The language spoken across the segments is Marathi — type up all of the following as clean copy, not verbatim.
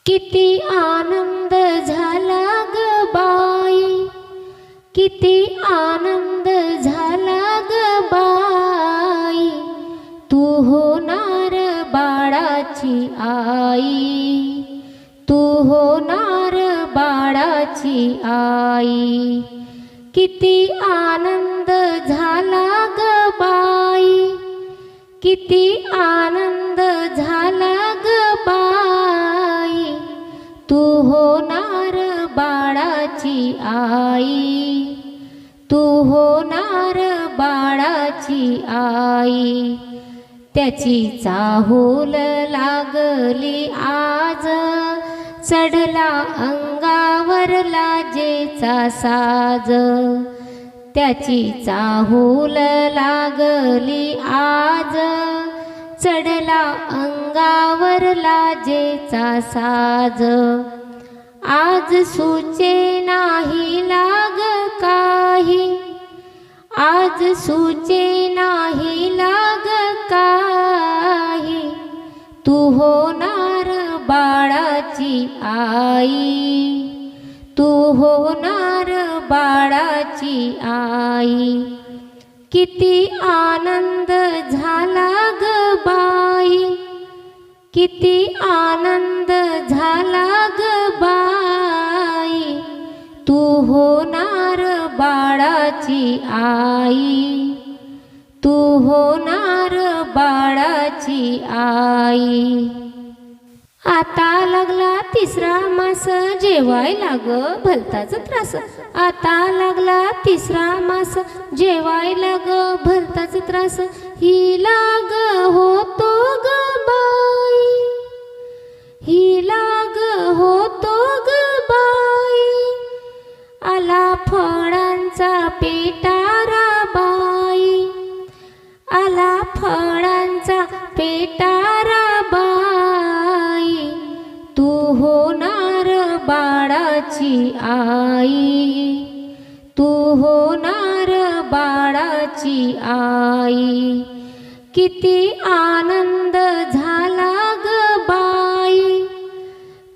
किती आनंद झाला ग बाई, किती आनंद झाला ग बाई, तू होणार बाळाची आई, तू होणार बाळाची आई. किती आनंद झाला ग बाई, किती आनंद झाला ग बाई, तू होणार बाळाची आई, तू होणार बाळाची आई. त्याची चाहूल लागली आज, चढला अंगावर लाजेचा साज. त्याची चाहूल लागली आज, चढला अंगावर लाजेचा साज. आज सुचे नाही लाग काही, आज सुचे नाही लाग काही, तू होणार बाळाची आई, तू होणार बाळाची आई. किती आनंद झाला ग बाई, किती आनंद झाला ग बाई, तू होणार बाळाची आई, तू होणार बाळाची आई. आता लागला तिसरा मास, जेवायला ग भलताच त्रास. आता लागला तिसरा मास, जेवायला ग भलताच त्रास. हिला ग होतो ग बाई, हिला ग होतो ग बाई, आला फळांचा पेटारा बाई, आला फळांचा पेटारा बाई, तू होणार बाळाची आई, तू होणार बाळाची आई. किती आनंद झाला ग बाई,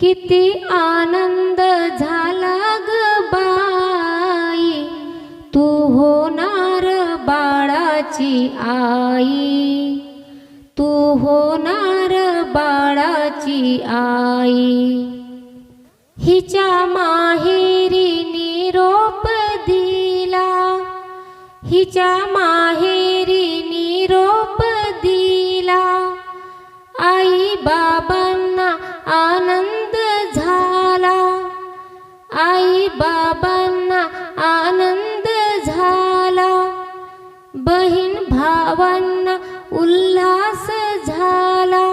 किती आनंद झाला ग बाई, तू होणार बाळाची आई, तू होणार बाळाची आई. हिच्या माहेरी निरोप दिला, हिच्या माहेरी निरोप दिला, आई बाबांना आनंद झाला, आई बाबांना आनंद झाला. बहीण भावांना उल्हास झाला,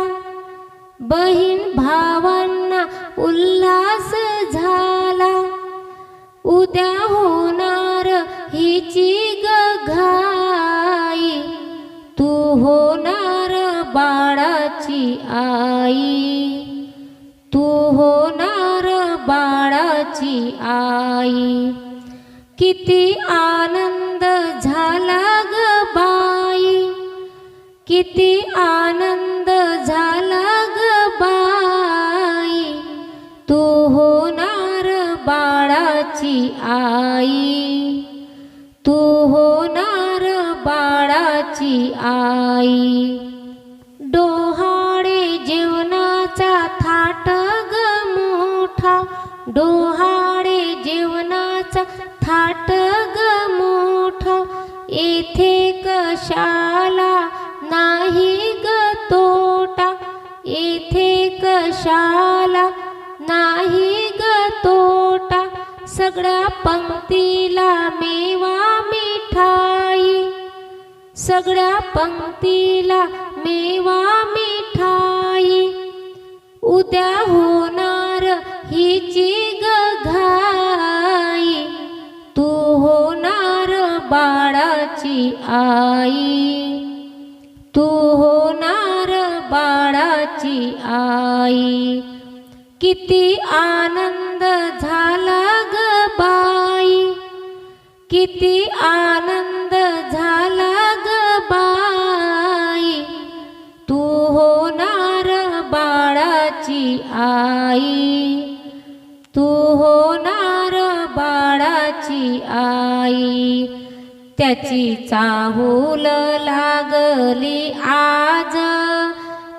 बहीण भावांना उल्हास झाला. उद्या होणार हिची ग घाई, तू होणार बाळाची आई, तू होणार बाळाची आई. किती आनंद झाला ग बाई, किती आनंद झाला ग बाई, तू होणार बाळाची आई, तू होणार बाळाची आई. डोहाळे जेवणाचा थाट ग मोठा, डोहाळे जेवणाचा थाट ग मोठा, येथे कशाला नाही ग तोटा, येथे कशाला नाही ग तोटा. सगळ्या पंक्तीला मेवा मिठाई, सगळ्या पंक्तीला मेवा मिठाई, उद्या होणार हिची ग घाई, तू होणार बाळाची आई, तू होणार बाळाची आई. किती आनंद झाला ग बाई, किती आनंद झाला ग बाई, तू होणार बाळाची आई, तू होणार बाळाची आई. त्याची चाहूल लागली आज,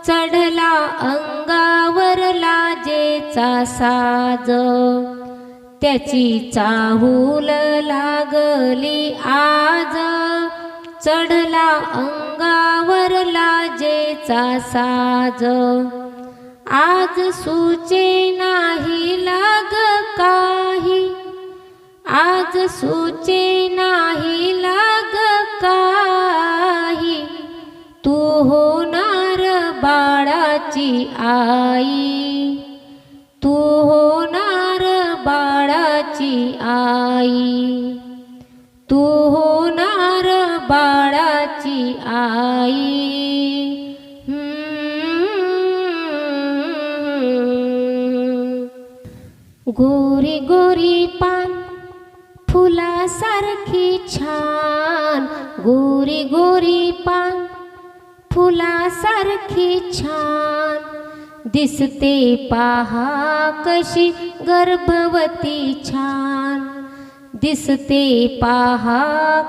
चढला अंगावर लाजेचा साज. त्याची चाहूल लागली आज, चढला अंगावर लाजेचा साज. आज सुचे नाही लाग काही, आज सुचे नाही लाग काही, तू होणार बाळाची आई, तू होणार बाळाची आई, तू होणार बाळाची आई. गोरी गोरी पान फुलासारखी छान, गोरी गोरी पान फुलासारखी छान. दिसते पहा कशी गर्भवती छान, दिसते पहा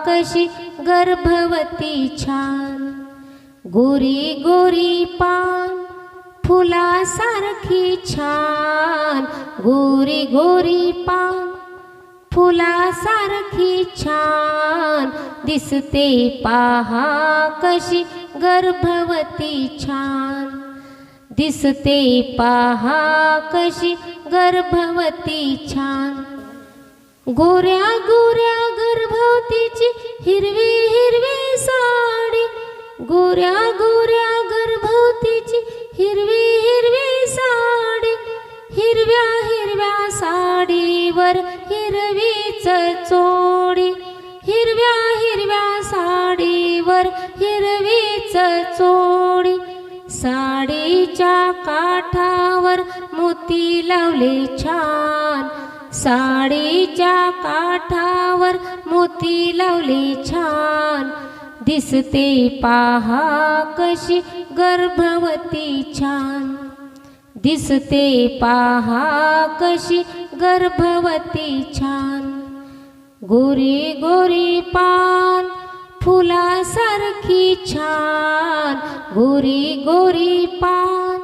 कशी गर्भवती छान. गोरी गोरी पान फुलासारखी छान, गोरी गोरी पान फुलासारखी छान. दिसते पहा कशी गर्भवती छान, दिसते पहा कशी गर्भवती छान. गोऱ्या गोऱ्या गर्भवतीची हिरवी हिरवी साडी, गोऱ्या गोऱ्या गर्भवतीची हिरवी हिरवी साडी. हिरव्या हिरव्या साडीवर हिरवीच चोडी, हिरव्या हिरव्या साडीवर हिरवीच चोडी. साडीच्या काठावर मोती लावले छान, साडीच्या काठावर मोती लावले छान. दिसते पहा कशी गर्भवती छान, दिसते पहा कशी गर्भवती छान. गोरी गोरी पान फुलासारखी छान, गोरी गोरी पान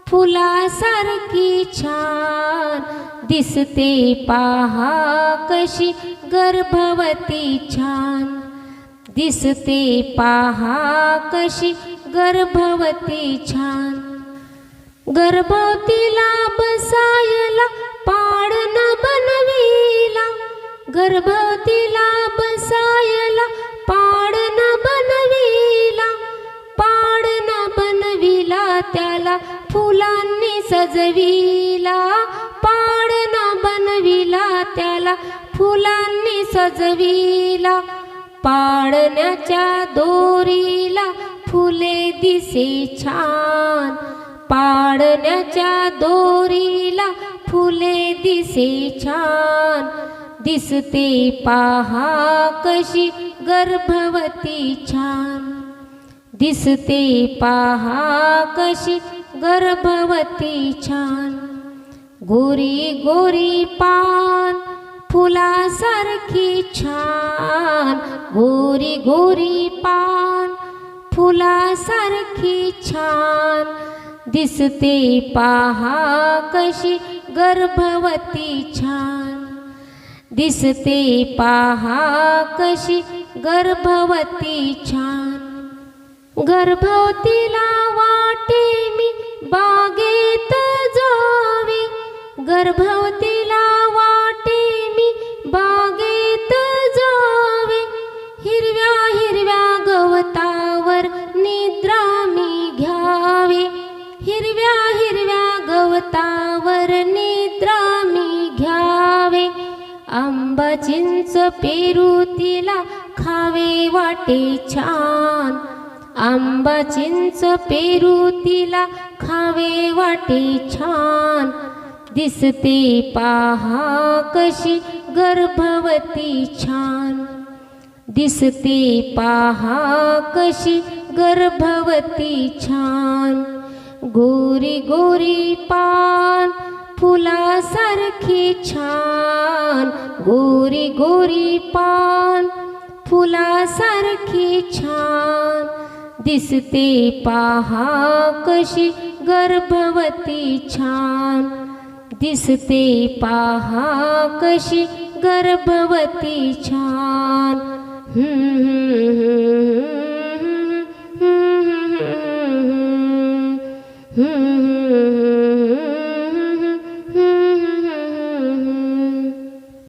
फुलासारखी छान. दिसते पहा कशी गर्भवती छान, दिसते पहा कशी गर्भवती छान. गर्भवतीला बसायला पाळण बनविला, गर्भवतीला बसायला पाळण बनविला. पाळण बनविला त्याला फुलांनी सजविला, पाळण बनविला त्याला फुलांनी सजविला. पाळण्याच्या दोरीला फुले दिसे छान, पाळण्याच्या दोरीला फुले दिसे छान. दिसते पहा कशी गर्भवती छान, दिसते पहा कशी गर्भवती छान. गोरी गोरी पान फुलासारखी छान, गोरी गोरी पान फुलासारखी छान. दिसते पहा कशी गर्भवती छान, दिसते पहा कशी गर्भवती छान. गर्भवतीला वाटे मी बागेत जावे, गर्भवतीला वाटे मी बागेत जावे. हिरव्या हिरव्या गवतावर निद्रा मी घ्यावे, हिरव्या हिरव्या गवतावर निद्रा मी घ्यावे. आंबा चिंच पेरू तिला खावे वाटे छान, आंबा चिंच पेरू तिला खावे वाटे छान. दिसते पहा कशी गर्भवती छान, दिसते पहा कशी गर्भवती छान. गोरी गोरी पान फुलासारखी छान, गोरी गोरी पान फुलासारखी छान, दिसते पहा कशी गर्भवती छान, दिसते पहा कशी गर्भवती छान. हम्म